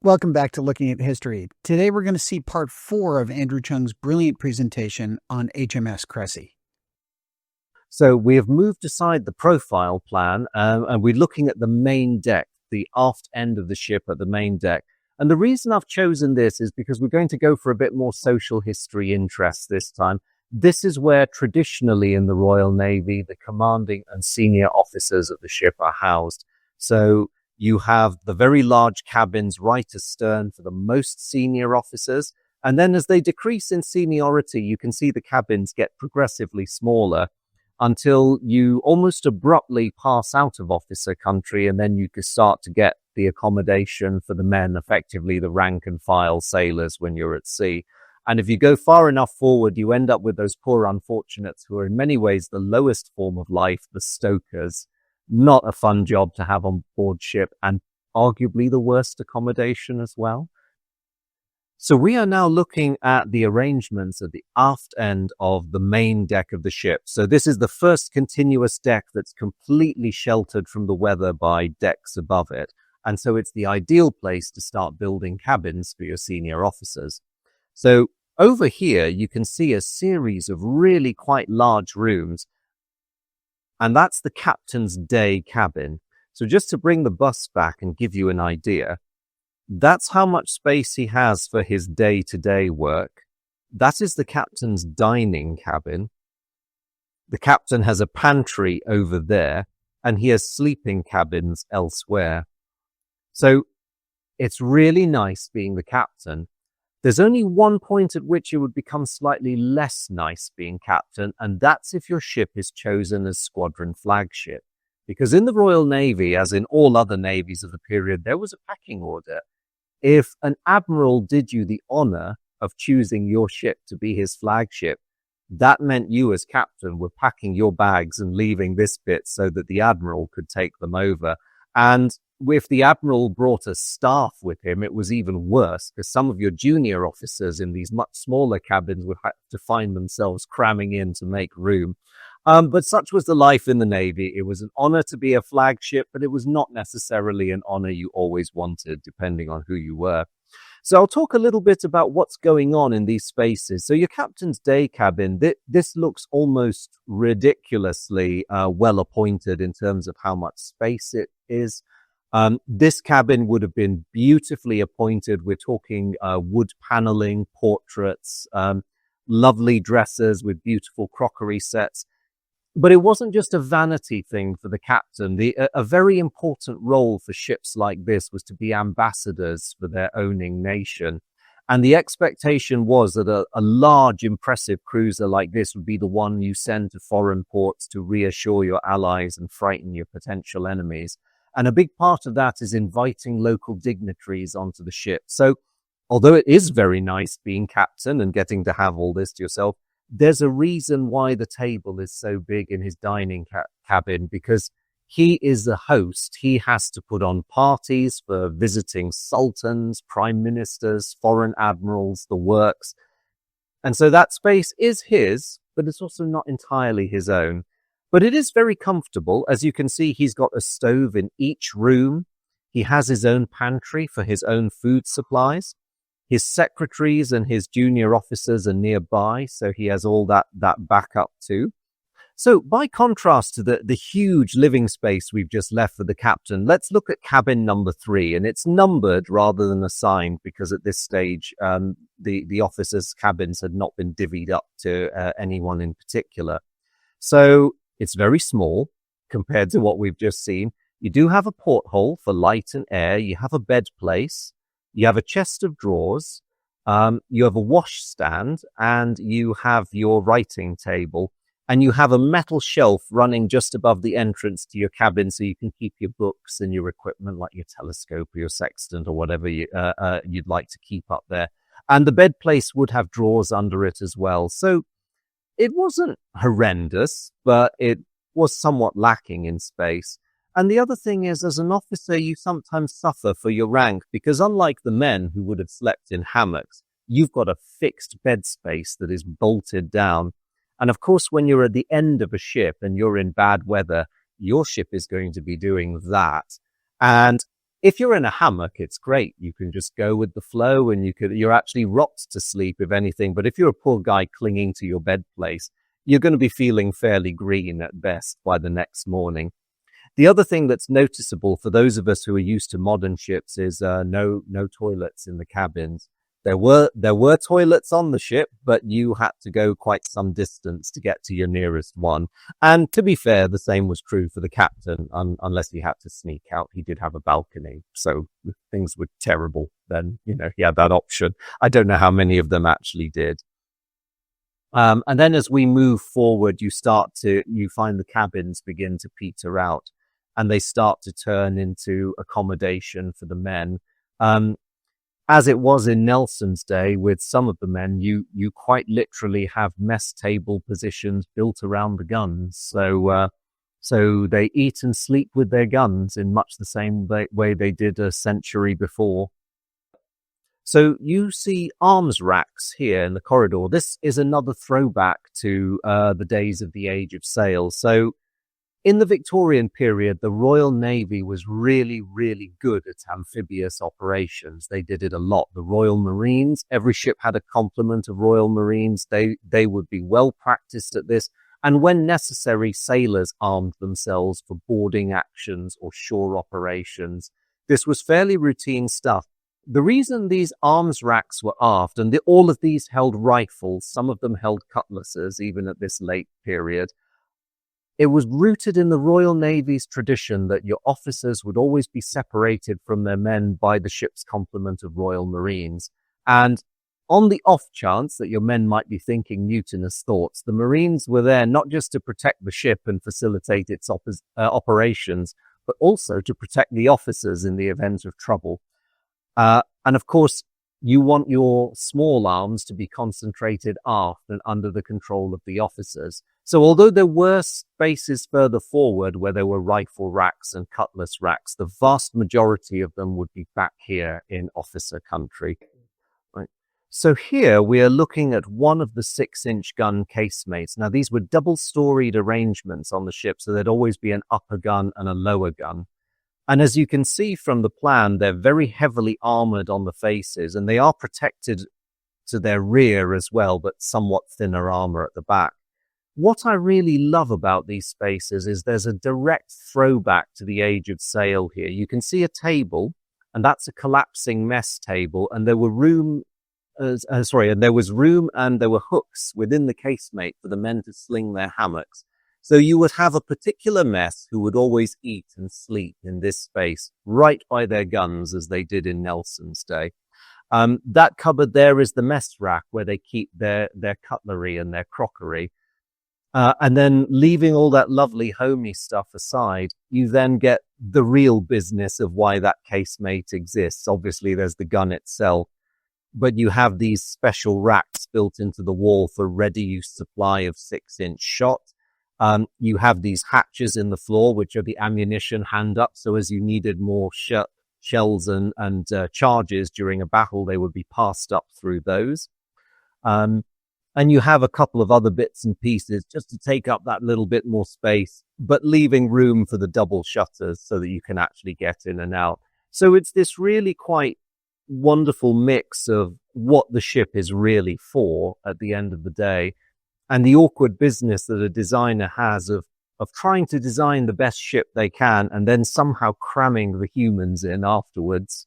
Welcome back to Looking at History. Today we're going to see part 4 of Andrew Choong's brilliant presentation on HMS Cressy. So we have moved aside the profile plan and we're looking at the main deck, the aft end of the ship at the main deck. And the reason I've chosen this is because we're going to go for a bit more social history interest this time. This is where traditionally in the Royal Navy, the commanding and senior officers of the ship are housed. So you have the very large cabins right astern for the most senior officers. And then as they decrease in seniority, you can see the cabins get progressively smaller until you almost abruptly pass out of officer country. And then you can start to get the accommodation for the men, effectively the rank and file sailors when you're at sea. And if you go far enough forward, you end up with those poor unfortunates who are in many ways the lowest form of life, the stokers. Not a fun job to have on board ship, and arguably the worst accommodation as well. So we are now looking at the arrangements at the aft end of the main deck of the ship. So this is the first continuous deck that's completely sheltered from the weather by decks above it. And so it's the ideal place to start building cabins for your senior officers. So over here, you can see a series of really quite large rooms. And that's the captain's day cabin. So just to bring the bus back and give you an idea, that's how much space he has for his day-to-day work. That is the captain's dining cabin. The captain has a pantry over there, and he has sleeping cabins elsewhere. So it's really nice being the captain. There's only one point at which it would become slightly less nice being captain, and that's if your ship is chosen as squadron flagship. Because in the Royal Navy, as in all other navies of the period, there was a packing order. If an admiral did you the honor of choosing your ship to be his flagship, that meant you as captain were packing your bags and leaving this bit so that the admiral could take them over. And if the admiral brought a staff with him, it was even worse, because some of your junior officers in these much smaller cabins would have to find themselves cramming in to make room. But such was the life in the Navy. It was an honor to be a flagship, but it was not necessarily an honor you always wanted, depending on who you were. So I'll talk a little bit about what's going on in these spaces. So your captain's day cabin, this looks almost ridiculously well appointed in terms of how much space it is. This cabin would have been beautifully appointed. We're talking wood paneling, portraits, lovely dressers with beautiful crockery sets. But it wasn't just a vanity thing for the captain. A very important role for ships like this was to be ambassadors for their owning nation. And the expectation was that a large, impressive cruiser like this would be the one you send to foreign ports to reassure your allies and frighten your potential enemies. And a big part of that is inviting local dignitaries onto the ship. So although it is very nice being captain and getting to have all this to yourself, there's a reason why the table is so big in his dining cabin, because he is the host. He has to put on parties for visiting sultans, prime ministers, foreign admirals, the works. And so that space is his, but it's also not entirely his own. But it is very comfortable. As you can see, he's got a stove in each room. He has his own pantry for his own food supplies. His secretaries and his junior officers are nearby, so he has all that backup too. So by contrast to the huge living space we've just left for the captain, let's look at cabin number 3. And it's numbered rather than assigned because at this stage, the officers' cabins had not been divvied up to anyone in particular. So it's very small compared to what we've just seen. You do have a porthole for light and air. You have a bed place. You have a chest of drawers. You have a wash stand, and you have your writing table. And you have a metal shelf running just above the entrance to your cabin so you can keep your books and your equipment like your telescope or your sextant or whatever you'd like to keep up there. And the bed place would have drawers under it as well. So it wasn't horrendous, but it was somewhat lacking in space. And the other thing is, as an officer, you sometimes suffer for your rank because unlike the men who would have slept in hammocks, you've got a fixed bed space that is bolted down. And of course, when you're at the end of a ship and you're in bad weather, your ship is going to be doing that. And If you're in a hammock, it's great. You can just go with the flow and you're actually rocked to sleep, if anything. But if you're a poor guy clinging to your bed place, you're going to be feeling fairly green at best by the next morning. The other thing that's noticeable for those of us who are used to modern ships is no toilets in the cabins. There were toilets on the ship, but you had to go quite some distance to get to your nearest one. And to be fair, the same was true for the captain, unless he had to sneak out. He did have a balcony, so if things were terrible, then, he had that option. I don't know how many of them actually did. And then as we move forward, you find the cabins begin to peter out, and they start to turn into accommodation for the men. As it was in Nelson's day with some of the men, you quite literally have mess table positions built around the guns. So they eat and sleep with their guns in much the same way they did a century before. So you see arms racks here in the corridor. This is another throwback to the days of the Age of Sail. So in the Victorian period, the Royal Navy was really, really good at amphibious operations. They did it a lot. The Royal Marines, every ship had a complement of Royal Marines. They would be well practiced at this. And when necessary, sailors armed themselves for boarding actions or shore operations. This was fairly routine stuff. The reason these arms racks were aft, and all of these held rifles, some of them held cutlasses, even at this late period, it was rooted in the Royal Navy's tradition that your officers would always be separated from their men by the ship's complement of Royal Marines. And on the off chance that your men might be thinking mutinous thoughts, the Marines were there not just to protect the ship and facilitate its operations, but also to protect the officers in the event of trouble. And of course, you want your small arms to be concentrated aft and under the control of the officers. So although there were spaces further forward where there were rifle racks and cutlass racks, the vast majority of them would be back here in officer country. Right. So here we are looking at one of the 6-inch gun casemates. Now these were double-storied arrangements on the ship, so there'd always be an upper gun and a lower gun. And as you can see from the plan, they're very heavily armored on the faces, and they are protected to their rear as well, but somewhat thinner armor at the back. What I really love about these spaces is there's a direct throwback to the Age of Sail here. You can see a table, and that's a collapsing mess table, and there was room and there were hooks within the casemate for the men to sling their hammocks. So you would have a particular mess who would always eat and sleep in this space right by their guns, as they did in Nelson's day. That cupboard there is the mess rack where they keep their cutlery and their crockery. And then leaving all that lovely homey stuff aside, you then get the real business of why that casemate exists. Obviously, there's the gun itself, but you have these special racks built into the wall for ready-use supply of 6-inch shot. You have these hatches in the floor, which are the ammunition hand-up. So as you needed more shells and charges during a battle, they would be passed up through those. And you have a couple of other bits and pieces just to take up that little bit more space, but leaving room for the double shutters so that you can actually get in and out. So it's this really quite wonderful mix of what the ship is really for at the end of the day, and the awkward business that a designer has of trying to design the best ship they can and then somehow cramming the humans in afterwards.